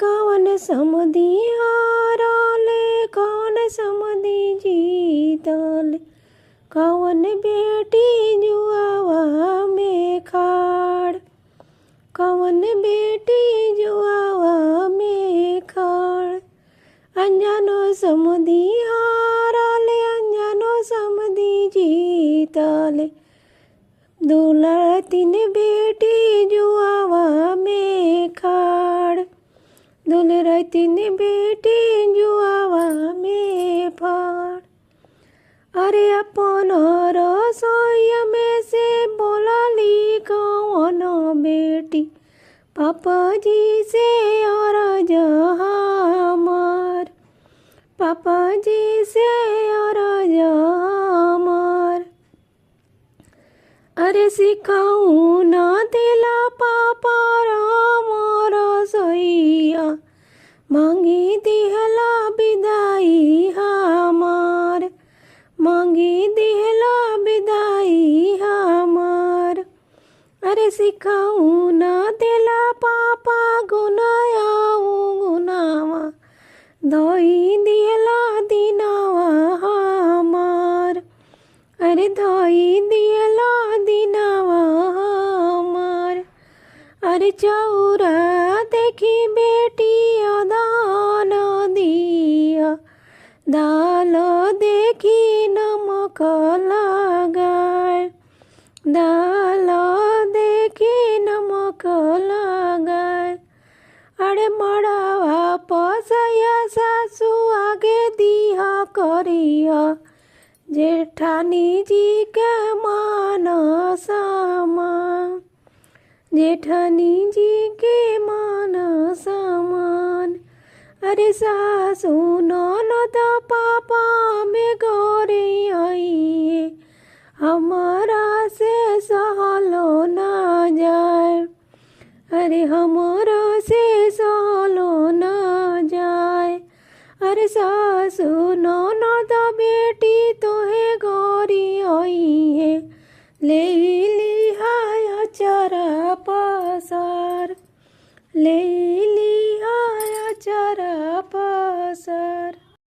कौन समधी हारले, कौन समधी जीतले, कौन बेटी जुआवा में खाड़, कौन बेटी जुआवा में खाड़। अनजानो समधी हारले, अनजानो समधी जीतले, दूल्हा तीन बेटी जुआवा में खाड़, दूल्हा तीन बेटी जुआवा में फाड़। अरे अपन रसोई में से बोलली कौन बेटी, पापा जी से और हमार, पापा जी से और हमार। अरे सिखाऊं ना दिला पापा राम रसोइया, मांगी दिहला विदाई हमार, मांगी दिहला विदाई हमार। अरे सिखाऊं ना दिला पापा गुनायाऊं गुनावा, धोई दिहला दिनावा हमार, अरे धोई दिहला दिनावा हमार। अरे चौरा देखी बेटी दान दिया, दाल देखी नमक लगाए, दाल देखी नमक लगाए। अरे मड़ावा पसैया सासू आगे दिया करिया, जेठानी जी के मान समान, जेठानी जी के मान समान। अरे सासू ननद पापा में गोरे आई